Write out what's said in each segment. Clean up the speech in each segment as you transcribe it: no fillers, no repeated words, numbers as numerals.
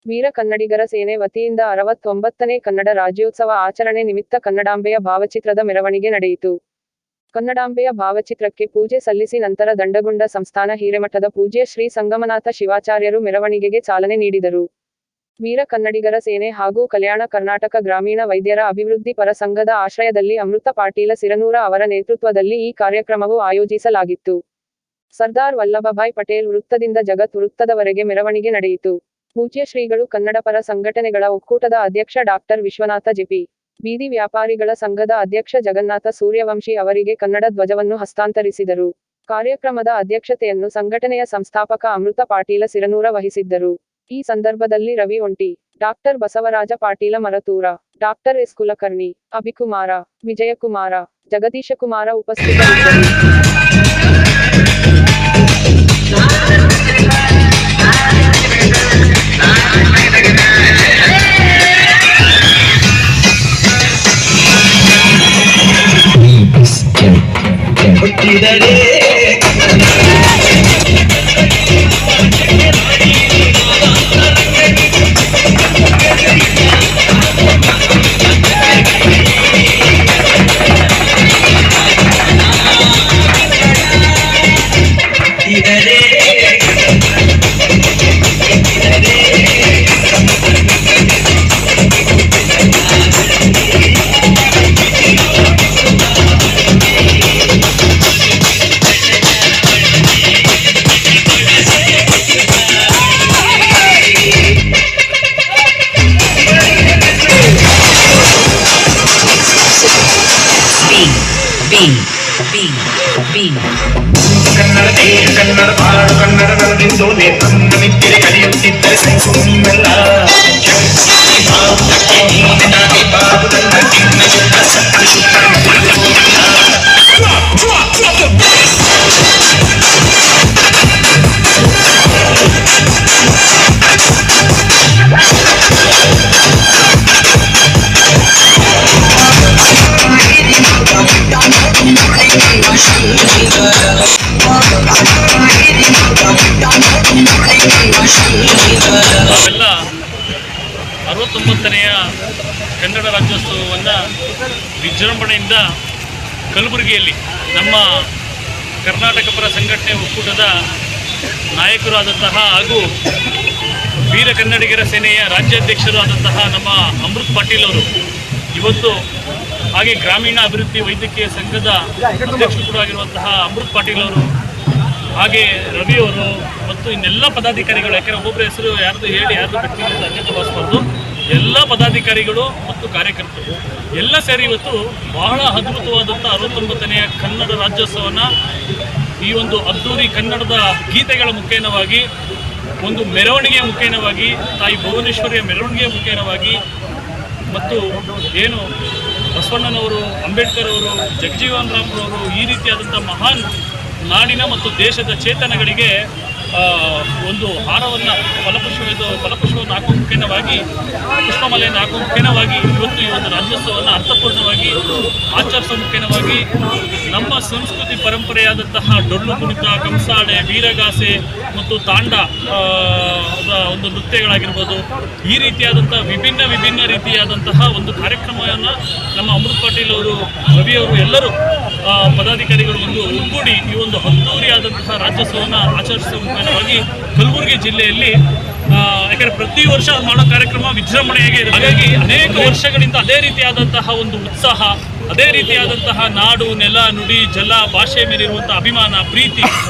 ವೀರ ಕನ್ನಡಿಗರ ಸೇನೆ ವತಿಯಿಂದ 69ನೇ ಕನ್ನಡ ರಾಜ್ಯೋತ್ಸವ ಆಚರಣೆ ನಿಮಿತ್ತ ಕನ್ನಡಾಂಬೆಯ ಭಾವಚಿತ್ರದ ಮೆರವಣಿಗೆ ನಡೆಯಿತು. ಕನ್ನಡಾಂಬೆಯ ಭಾವಚಿತ್ರಕ್ಕೆ ಪೂಜೆ ಸಲ್ಲಿಸಿ ನಂತರ ದಂಡಗುಂಡ ಸಂಸ್ಥಾನ ಹಿರೇಮಠದ ಪೂಜ್ಯ ಶ್ರೀ ಸಂಗಮನಾಥ ಶಿವಾಚಾರ್ಯರು ಮೆರವಣಿಗೆಗೆ ಚಾಲನೆ ನೀಡಿದರು. ವೀರ ಕನ್ನಡಿಗರ ಸೇನೆ ಹಾಗೂ ಕಲ್ಯಾಣ ಕರ್ನಾಟಕ ಗ್ರಾಮೀಣ ವೈದ್ಯರ ಅಭಿವೃದ್ಧಿ ಪರ ಸಂಘದ ಆಶ್ರಯದಲ್ಲಿ ಅಮೃತ ಪಾಟೀಲ ಸಿರನೂರ ಅವರ ನೇತೃತ್ವದಲ್ಲಿ ಈ ಕಾರ್ಯಕ್ರಮವು ಆಯೋಜಿಸಲಾಗಿತ್ತು. ಸರ್ದಾರ್ ವಲ್ಲಭಭಾಯ್ ಪಟೇಲ್ ವೃತ್ತದಿಂದ ಜಗತ್ ವೃತ್ತದವರೆಗೆ ಮೆರವಣಿಗೆ ನಡೆಯಿತು. ಪೂಜ್ಯ ಶ್ರೀಗಳು ಕನ್ನಡ ಪರ ಸಂಘಟನೆಗಳ ಒಕ್ಕೂಟದ ಅಧ್ಯಕ್ಷ ಡಾಕ್ಟರ್ ವಿಶ್ವನಾಥ ಜೆಪಿ, ಬೀದಿ ವ್ಯಾಪಾರಿಗಳ ಸಂಘದ ಅಧ್ಯಕ್ಷ ಜಗನ್ನಾಥ ಸೂರ್ಯವಂಶಿ ಅವರಿಗೆ ಕನ್ನಡ ಧ್ವಜವನ್ನು ಹಸ್ತಾಂತರಿಸಿದರು. ಕಾರ್ಯಕ್ರಮದ ಅಧ್ಯಕ್ಷತೆಯನ್ನು ಸಂಘಟನೆಯ ಸಂಸ್ಥಾಪಕ ಅಮೃತ ಪಾಟೀಲ ಸಿರನೂರ ವಹಿಸಿದ್ದರು. ಈ ಸಂದರ್ಭದಲ್ಲಿ Ravi Onti, doctor Basavaraja Patil Maratur, doctor S Kulkarni, Abhikumar, Vijayakumar, Jagadishkumar ಉಪಸ್ಥಿತರಿದ್ದರು. ಕನ್ನಡ ಬಾಳು ಕನ್ನಡ ನರದಿಂದು ನೇತೃತ್ವ ನಿತ್ಯರೆ ಕಲಿಯುತ್ತಿದ್ದರೆ ಸೈಸು ನೀವೆಲ್ಲ ನಾವೆಲ್ಲ 69ನೇ ಕನ್ನಡ ರಾಜ್ಯೋತ್ಸವವನ್ನು ವಿಜೃಂಭಣೆಯಿಂದ ಕಲಬುರಗಿಯಲ್ಲಿ ನಮ್ಮ ಕರ್ನಾಟಕ ಪರ ಸಂಘಟನೆ ಒಕ್ಕೂಟದ ನಾಯಕರು ಆದಂತಹ ಹಾಗೂ ವೀರ ಕನ್ನಡಿಗರ ಸೇನೆಯ ರಾಜ್ಯಾಧ್ಯಕ್ಷರು ಆದಂತಹ ನಮ್ಮ ಅಮೃತ್ ಪಾಟೀಲ್ ಅವರು ಇವತ್ತು, ಹಾಗೆ ಗ್ರಾಮೀಣ ಅಭಿವೃದ್ಧಿ ವೈದ್ಯಕೀಯ ಸಂಘದ ಅಧ್ಯಕ್ಷರು ಕೂಡ ಆಗಿರುವಂತಹ ಅಮೃತ್ ಪಾಟೀಲ್ ಅವರು, ಹಾಗೆ ರವಿ ಅವರು ಮತ್ತು ಇನ್ನೆಲ್ಲ ಪದಾಧಿಕಾರಿಗಳು, ಯಾಕೆಂದರೆ ಒಬ್ಬೊಬ್ಬರ ಹೆಸರು ಯಾರ್ದು ಹೇಳಿ ಯಾರ್ದು ವ್ಯಕ್ತಿಗತ ಅನ್ಯತೆ ಭಾವಿಸಬಾರ್ದು, ಎಲ್ಲ ಪದಾಧಿಕಾರಿಗಳು ಮತ್ತು ಕಾರ್ಯಕರ್ತರು ಎಲ್ಲ ಸೇರಿ ಇವತ್ತು ಬಹಳ ಅದ್ಭುತವಾದಂಥ 69ನೇ ಕನ್ನಡ ರಾಜ್ಯೋತ್ಸವವನ್ನು ಈ ಒಂದು ಅದ್ದೂರಿ ಕನ್ನಡದ ಗೀತೆಗಳ ಮುಖೇನವಾಗಿ, ಒಂದು ಮೆರವಣಿಗೆಯ ಮುಖೇನವಾಗಿ, ತಾಯಿ ಭುವನೇಶ್ವರಿಯ ಮೆರವಣಿಗೆಯ ಮುಖೇನವಾಗಿ ಮತ್ತು ಏನು ಬಸವಣ್ಣನವರು, ಅಂಬೇಡ್ಕರ್ ಅವರು, ಜಗಜೀವನ್ ರಾಮ್ರವರು ಈ ರೀತಿಯಾದಂಥ ಮಹಾನ್ ನಾಡಿನ ಮತ್ತು ದೇಶದ ಚೇತನಗಳಿಗೆ ಒಂದು ಹಾರವನ್ನು ಫಲಪುಷ್ಪವನ್ನು ಹಾಕುವ ಮುಖೇನವಾಗಿ, ಪುಷ್ಪಮಾಲೆಯನ್ನು ಹಾಕುವ ಮುಖೇನವಾಗಿ ಇವತ್ತು ಈ ಒಂದು ರಾಜ್ಯೋತ್ಸವವನ್ನು ಅರ್ಥಪೂರ್ಣವಾಗಿ ಆಚರಿಸುವ ಮುಖೇನವಾಗಿ ನಮ್ಮ ಸಂಸ್ಕೃತಿ ಪರಂಪರೆಯಾದಂತಹ ಡೊಳ್ಳು ಕುಣಿತ, ಕಂಸಾಳೆ, ವೀರಗಾಸೆ ಮತ್ತು ತಾಂಡ ಒಂದು ನೃತ್ಯಗಳಾಗಿರ್ಬೋದು, ಈ ರೀತಿಯಾದಂಥ ವಿಭಿನ್ನ ರೀತಿಯಾದಂತಹ ಒಂದು ಕಾರ್ಯಕ್ರಮವನ್ನು ನಮ್ಮ ಅಮೃತ್ ಪಾಟೀಲ್ ಅವರು, ರವಿ ಅವರು ಎಲ್ಲರೂ ಪದಾಧಿಕಾರಿಗಳು ಒಂದು ಒಗ್ಗೂಡಿ ಈ ಒಂದು ಅದ್ದೂರಿಯಾದಂತಹ ರಾಜ್ಯೋತ್ಸವವನ್ನು ಆಚರಿಸುವ ಮುಖೇನವಾಗಿ ಕಲಬುರಗಿ ಜಿಲ್ಲೆಯಲ್ಲಿ, ಯಾಕಂದರೆ ಪ್ರತಿ ವರ್ಷ ಮಾಡೋ ಕಾರ್ಯಕ್ರಮ ವಿಜೃಂಭಣೆಯಾಗಿ ಇರುತ್ತೆ. ಹಾಗಾಗಿ ಅನೇಕ ವರ್ಷಗಳಿಂದ ಅದೇ ರೀತಿಯಾದಂತಹ ಒಂದು ಉತ್ಸಾಹ, ಅದೇ ರೀತಿಯಾದಂತಹ ನಾಡು, ನೆಲ, ನುಡಿ, ಜಲ, ಭಾಷೆ ಮೇಲಿರುವಂಥ ಅಭಿಮಾನ, ಪ್ರೀತಿ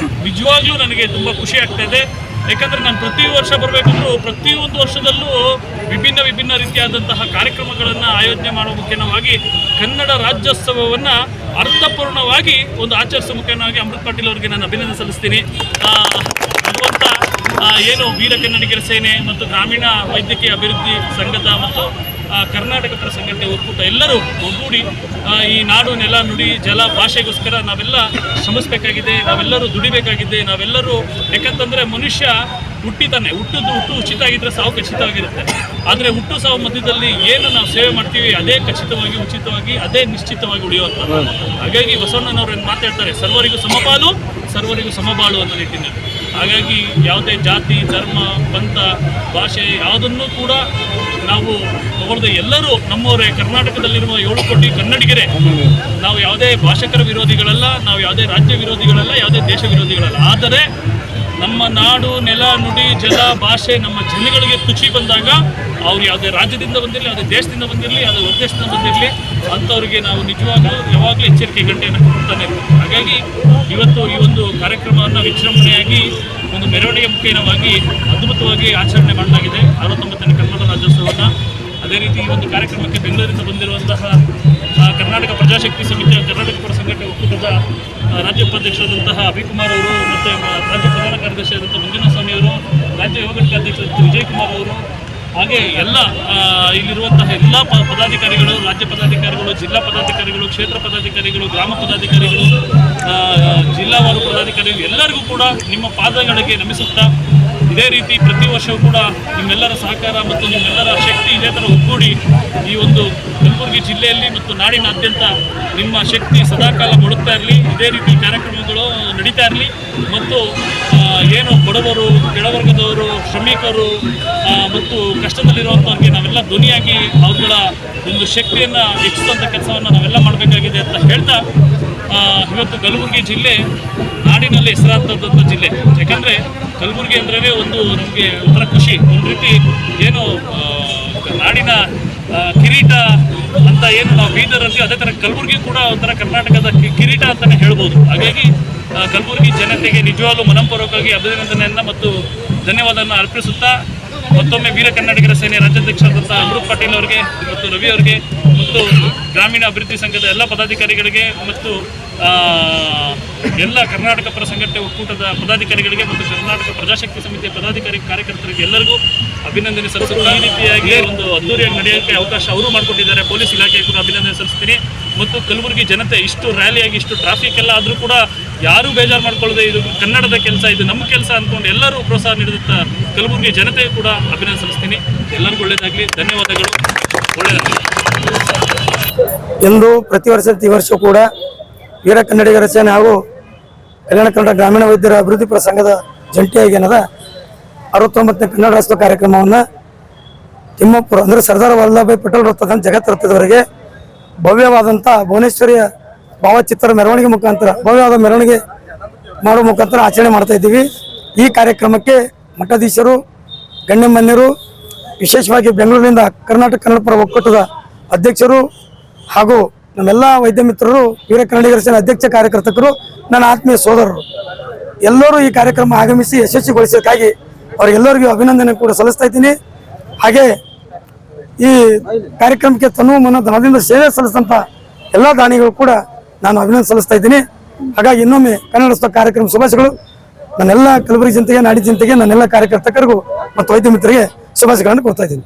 ನಿಜವಾಗ್ಲೂ ನನಗೆ ತುಂಬ ಖುಷಿ ಆಗ್ತಾ ಇದೆ. ಯಾಕಂದರೆ ನಾನು ಪ್ರತಿ ವರ್ಷ ಬರಬೇಕಂದ್ರೂ ಪ್ರತಿಯೊಂದು ವರ್ಷದಲ್ಲೂ ವಿಭಿನ್ನ ರೀತಿಯಾದಂತಹ ಕಾರ್ಯಕ್ರಮಗಳನ್ನು ಆಯೋಜನೆ ಮಾಡುವ ಮುಖೇನವಾಗಿ ಕನ್ನಡ ರಾಜ್ಯೋತ್ಸವವನ್ನು ಅರ್ಥಪೂರ್ಣವಾಗಿ ಒಂದು ಆಚರಿಸುವ ಮುಖೇನವಾಗಿ ಅಮೃತ್ ಪಾಟೀಲ್ ಅವರಿಗೆ ನಾನು ಅಭಿನಂದನೆ ಸಲ್ಲಿಸ್ತೀನಿ. ಭಗವಂತ ಏನು ವೀರ ಕನ್ನಡಿಗರ ಸೇನೆ ಮತ್ತು ಗ್ರಾಮೀಣ ವೈದ್ಯಕೀಯ ಅಭಿವೃದ್ಧಿ ಸಂಘದ ಮತ್ತು ಕರ್ನಾಟಕ ಪರ ಸಂಘಟನೆ ಒಕ್ಕೂಟ ಎಲ್ಲರೂ ಒಗ್ಗೂಡಿ ಈ ನಾಡು, ನೆಲ, ನುಡಿ, ಜಲ, ಭಾಷೆಗೋಸ್ಕರ ನಾವೆಲ್ಲ ಶ್ರಮಿಸಬೇಕಾಗಿದೆ, ನಾವೆಲ್ಲರೂ ದುಡಿಬೇಕಾಗಿದೆ. ನಾವೆಲ್ಲರೂ ಯಾಕಂತಂದರೆ ಮನುಷ್ಯ ಹುಟ್ಟಿತಾನೆ, ಹುಟ್ಟು ಉಚಿತ ಆಗಿದ್ದರೆ ಸಾವು ಖಚಿತವಾಗಿರುತ್ತೆ. ಆದರೆ ಹುಟ್ಟು ಸಾವು ಮಧ್ಯದಲ್ಲಿ ಏನು ನಾವು ಸೇವೆ ಮಾಡ್ತೀವಿ ಅದೇ ಖಚಿತವಾಗಿ, ಉಚಿತವಾಗಿ, ಅದೇ ನಿಶ್ಚಿತವಾಗಿ ಉಳಿಯುವಂಥದ್ದು. ಹಾಗಾಗಿ ಬಸವಣ್ಣನವರು ಏನು ಮಾತಾಡ್ತಾರೆ, ಸರ್ವರಿಗೂ ಸಮಪಾಲು, ಸರ್ವರಿಗೂ ಸಮಬಾಳು ಅನ್ನೋ ರೀತಿಯಲ್ಲಿ ಹಾಗಾಗಿ ಯಾವುದೇ ಜಾತಿ ಧರ್ಮ ಪಂಥ ಭಾಷೆ ಯಾವುದನ್ನು ಕೂಡ ನಾವು ತಗೊಳ್ಳದೆ ಎಲ್ಲರೂ ನಮ್ಮವರೇ. ಕರ್ನಾಟಕದಲ್ಲಿರುವ 7 ಕೋಟಿ ಕನ್ನಡಿಗರೇ. ನಾವು ಯಾವುದೇ ಭಾಷಿಕರ ವಿರೋಧಿಗಳಲ್ಲ, ನಾವು ಯಾವುದೇ ರಾಜ್ಯ ವಿರೋಧಿಗಳಲ್ಲ, ಯಾವುದೇ ದೇಶ ವಿರೋಧಿಗಳಲ್ಲ. ಆದರೆ ನಮ್ಮ ನಾಡು ನೆಲ ನುಡಿ ಜಲ ಭಾಷೆ ನಮ್ಮ ಜನಗಳಿಗೆ ತುಚಿ ಬಂದಾಗ ಅವ್ರು ಯಾವುದೇ ರಾಜ್ಯದಿಂದ ಬಂದಿರಲಿ, ಯಾವುದೇ ದೇಶದಿಂದ ಬಂದಿರಲಿ, ಯಾವುದೇ ಹೊರದೇಶದಿಂದ ಬಂದಿರಲಿ, ಅಂಥವ್ರಿಗೆ ನಾವು ನಿಜವಾಗ್ಲೂ ಯಾವಾಗಲೂ ಎಚ್ಚರಿಕೆ ಗಂಟೆಯನ್ನು ಕೊಡ್ತಾನೆ ಇರ್ತೀವಿ. ಹಾಗಾಗಿ ಇವತ್ತು ಈ ಒಂದು ಕಾರ್ಯಕ್ರಮವನ್ನು ವಿಜೃಂಭಣೆಯಾಗಿ ಒಂದು ಮೆರವಣಿಗೆ ಮುಖೇನವಾಗಿ ಅದ್ಭುತವಾಗಿ ಆಚರಣೆ ಮಾಡಲಾಗಿದೆ 69ನೇ ಕನ್ನಡ ರಾಜ್ಯೋತ್ಸವವನ್ನು. ಅದೇ ರೀತಿ ಈ ಒಂದು ಕಾರ್ಯಕ್ರಮಕ್ಕೆ ಬೆಂಗಳೂರಿಂದ ಬಂದಿರುವಂತಹ ಕರ್ನಾಟಕ ಪ್ರಜಾಶಕ್ತಿ ಸಮಿತಿಯ ಕರ್ನಾಟಕ ಪರ ಸಂಘಟನೆ ಒಕ್ಕೂಟದ ರಾಜ್ಯ ಉಪಾಧ್ಯಕ್ಷರಾದಂತಹ ಅಭಿಕುಮಾರ್ ಅವರು, ಮತ್ತು ರಾಜ್ಯ ಪ್ರಧಾನ ಕಾರ್ಯದರ್ಶಿಯಾದಂಥ ಮಂಜುನಾಥ ಸ್ವಾಮಿ ಅವರು, ರಾಜ್ಯ ಯುವ ಘಟಕ ಅಧ್ಯಕ್ಷರಾದಂಥ ವಿಜಯಕುಮಾರ್ ಅವರು, ಹಾಗೆ ಎಲ್ಲ ಇಲ್ಲಿರುವಂತಹ ಎಲ್ಲ ಪದಾಧಿಕಾರಿಗಳು, ರಾಜ್ಯ ಪದಾಧಿಕಾರಿಗಳು, ಜಿಲ್ಲಾ ಪದಾಧಿಕಾರಿಗಳು, ಕ್ಷೇತ್ರ ಪದಾಧಿಕಾರಿಗಳು, ಗ್ರಾಮ ಪದಾಧಿಕಾರಿಗಳು, ಜಿಲ್ಲಾವಾರು ಪದಾಧಿಕಾರಿಗಳು ಎಲ್ಲರಿಗೂ ಕೂಡ ನಿಮ್ಮ ಪಾದಗಳಿಗೆ ನಮಿಸುತ್ತಾ, ಇದೇ ರೀತಿ ಪ್ರತಿ ವರ್ಷವೂ ಕೂಡ ನಿಮ್ಮೆಲ್ಲರ ಸಹಕಾರ ಮತ್ತು ನಿಮ್ಮೆಲ್ಲರ ಶಕ್ತಿ ಇದೇ ಥರ ಒಗ್ಗೂಡಿ ಈ ಒಂದು ಕಲಬುರಗಿ ಜಿಲ್ಲೆಯಲ್ಲಿ ಮತ್ತು ನಾಡಿನಾದ್ಯಂತ ನಿಮ್ಮ ಶಕ್ತಿ ಸದಾಕಾಲ ಮೂಡುತ್ತಾ ಇರಲಿ. ಇದೇ ರೀತಿ ಕಾರ್ಯಕ್ರಮಗಳು ನಡೀತಾ ಇರಲಿ ಮತ್ತು ಏನು ಬಡವರು, ಕೆಳವರ್ಗದವರು, ಶ್ರಮಿಕರು ಮತ್ತು ಕಷ್ಟದಲ್ಲಿರುವಂಥವ್ರಿಗೆ ನಾವೆಲ್ಲ ಧ್ವನಿಯಾಗಿ ಅವುಗಳ ಒಂದು ಶಕ್ತಿಯನ್ನು ಹೆಚ್ಚಿಸುವಂಥ ಕೆಲಸವನ್ನು ನಾವೆಲ್ಲ ಮಾಡಬೇಕಾಗಿದೆ ಅಂತ ಹೇಳ್ತಾ, ಇವತ್ತು ಕಲಬುರಗಿ ಜಿಲ್ಲೆ ನಾಡಿನಲ್ಲಿ ಹೆಸರಾದಂಥ ಜಿಲ್ಲೆ. ಯಾಕಂದರೆ ಕಲಬುರಗಿ ಅಂದ್ರೇ ಒಂದು ನಮಗೆ ಒಂಥರ ಖುಷಿ, ಒಂದು ರೀತಿ ಏನು ನಾಡಿನ ಕಿರೀಟ ಅಂತ ಏನು ನಾವು ಬೀದರ್ ಅಂತೀವಿ, ಅದೇ ಥರ ಕಲಬುರಗಿ ಕೂಡ ಒಂಥರ ಕರ್ನಾಟಕದ ಕಿರೀಟ ಅಂತಲೇ ಹೇಳ್ಬೋದು. ಹಾಗಾಗಿ ಕಲಬುರಗಿ ಜನತೆಗೆ ನಿಜವಾಗ್ಲೂ ಮನಪೂರ್ವಕವಾಗಿ ಅಭಿನಂದನೆಯನ್ನು ಮತ್ತು ಧನ್ಯವಾದವನ್ನು ಅರ್ಪಿಸುತ್ತಾ, ಮತ್ತೊಮ್ಮೆ ವೀರ ಕನ್ನಡಿಗರ ಸೇನೆ ರಾಜ್ಯಾಧ್ಯಕ್ಷರಾದಂಥ ಅಮೃತ್ ಪಾಟೀಲ್ ಅವರಿಗೆ ಮತ್ತು ರವಿ ಅವರಿಗೆ ಮತ್ತು ಗ್ರಾಮೀಣ ಅಭಿವೃದ್ಧಿ ಸಂಘದ ಎಲ್ಲ ಪದಾಧಿಕಾರಿಗಳಿಗೆ ಮತ್ತು ಎಲ್ಲ ಕರ್ನಾಟಕ ಪರ ಸಂಘಟನೆ ಒಕ್ಕೂಟದ ಪದಾಧಿಕಾರಿಗಳಿಗೆ ಮತ್ತು ಕರ್ನಾಟಕ ಪ್ರಜಾಶಕ್ತಿ ಸಮಿತಿಯ ಪದಾಧಿಕಾರಿ ಕಾರ್ಯಕರ್ತರಿಗೆ ಎಲ್ಲರಿಗೂ ಅಭಿನಂದನೆ ಸಲ್ಲಿಸುತ್ತಾ, ಈ ರೀತಿಯಾಗಿ ಒಂದು ಅದ್ದೂರಿಯಾಗಿ ನಡೆಯೋಕ್ಕೆ ಅವಕಾಶ ಅವರು ಮಾಡಿಕೊಟ್ಟಿದ್ದಾರೆ. ಪೊಲೀಸ್ ಇಲಾಖೆಗೆ ಕೂಡ ಅಭಿನಂದನೆ ಸಲ್ಲಿಸ್ತೀನಿ. ಮತ್ತು ಕಲಬುರಗಿ ಜನತೆ ಇಷ್ಟು ರ್ಯಾಲಿಯಾಗಿ ಇಷ್ಟು ಟ್ರಾಫಿಕ್ ಎಲ್ಲ ಆದರೂ ಕೂಡ ಯಾರೂ ಬೇಜಾರು ಮಾಡ್ಕೊಳ್ಳದೆ ಇದು ಕನ್ನಡದ ಕೆಲಸ, ಇದು ನಮ್ಮ ಕೆಲಸ ಅಂದ್ಕೊಂಡು ಎಲ್ಲರೂ ಪ್ರೋತ್ಸಾಹ ನೀಡಿದಂಥ ಕಲಬುರಗಿ ಜನತೆಗೂ ಕೂಡ ಅಭಿನಂದನೆ ಸಲ್ಲಿಸ್ತೀನಿ. ಎಲ್ಲರಿಗೂ ಒಳ್ಳೆಯದಾಗಲಿ, ಧನ್ಯವಾದಗಳು, ಒಳ್ಳೆಯದಾಗಲಿ. ಎಂದು ಪ್ರತಿ ಈ ವರ್ಷ ಕೂಡ ವೀರ ಕನ್ನಡಿಗರ ಸೇನೆ ಹಾಗೂ ಕಲ್ಯಾಣ ಕನ್ನಡ ಗ್ರಾಮೀಣ ವೈದ್ಯರ ಅಭಿವೃದ್ಧಿ ಪರ ಸಂಘದ ಜಂಟಿಯಾಗಿ ಏನದ 69ನೇ ಕನ್ನಡ ರಾಷ್ಟ್ರ ಕಾರ್ಯಕ್ರಮವನ್ನು ತಿಮ್ಮಾಪುರ ಅಂದರೆ ಸರ್ದಾರ್ ವಲ್ಲಭಭಾಯಿ ಪಟೇಲ್ ವೃತ್ತದ ಜಗತ್ ವೃತ್ತದವರೆಗೆ ಭವ್ಯವಾದಂಥ ಭುವನೇಶ್ವರಿಯ ಭಾವಚಿತ್ರ ಮೆರವಣಿಗೆ ಮುಖಾಂತರ ಭವ್ಯವಾದ ಮೆರವಣಿಗೆ ಮಾಡುವ ಮುಖಾಂತರ ಆಚರಣೆ ಮಾಡ್ತಾ ಇದ್ದೀವಿ. ಈ ಕಾರ್ಯಕ್ರಮಕ್ಕೆ ಮಠಾಧೀಶರು, ಗಣ್ಯಮಾನ್ಯರು, ವಿಶೇಷವಾಗಿ ಬೆಂಗಳೂರಿನಿಂದ ಕರ್ನಾಟಕ ಕನ್ನಡ ಪರ ಒಕ್ಕೂಟದ ಅಧ್ಯಕ್ಷರು ಹಾಗೂ ನಮ್ಮೆಲ್ಲ ವೈದ್ಯ ಮಿತ್ರರು, ವೀರ ಕನ್ನಡಿಗರ ಸೇನೆ ಅಧ್ಯಕ್ಷ ಕಾರ್ಯಕರ್ತರು, ನನ್ನ ಆತ್ಮೀಯ ಸೋದರರು ಎಲ್ಲರೂ ಈ ಕಾರ್ಯಕ್ರಮ ಆಗಮಿಸಿ ಯಶಸ್ವಿಗೊಳಿಸೋದಕ್ಕಾಗಿ ಅವರಿಗೆಲ್ಲರಿಗೂ ಅಭಿನಂದನೆ ಕೂಡ ಸಲ್ಲಿಸ್ತಾ ಇದ್ದೀನಿ. ಹಾಗೆ ಈ ಕಾರ್ಯಕ್ರಮಕ್ಕೆ ತನು ಮನ ಧನದಿಂದ ಸೇವೆ ಸಲ್ಲಿಸಿದಂಥ ಎಲ್ಲ ದಾನಿಗಳು ಕೂಡ ನಾನು ಅಭಿನಂದನೆ ಸಲ್ಲಿಸ್ತಾ ಇದ್ದೀನಿ. ಹಾಗಾಗಿ ಇನ್ನೊಮ್ಮೆ ಕನ್ನಡ ಕಾರ್ಯಕ್ರಮ ಶುಭಾಶಯಗಳು. ನನ್ನೆಲ್ಲ ಕಲಬುರಗಿ ಜನತೆಗೆ, ನಾಡಿ ಜನತೆಗೆ, ನನ್ನೆಲ್ಲ ಕಾರ್ಯಕರ್ತರಿಗೂ ಮತ್ತು ವೈದ್ಯ ಮಿತ್ರರಿಗೆ ಶುಭಾಶಯಗಳನ್ನು ಕೊಡ್ತಾ ಇದ್ದೀನಿ.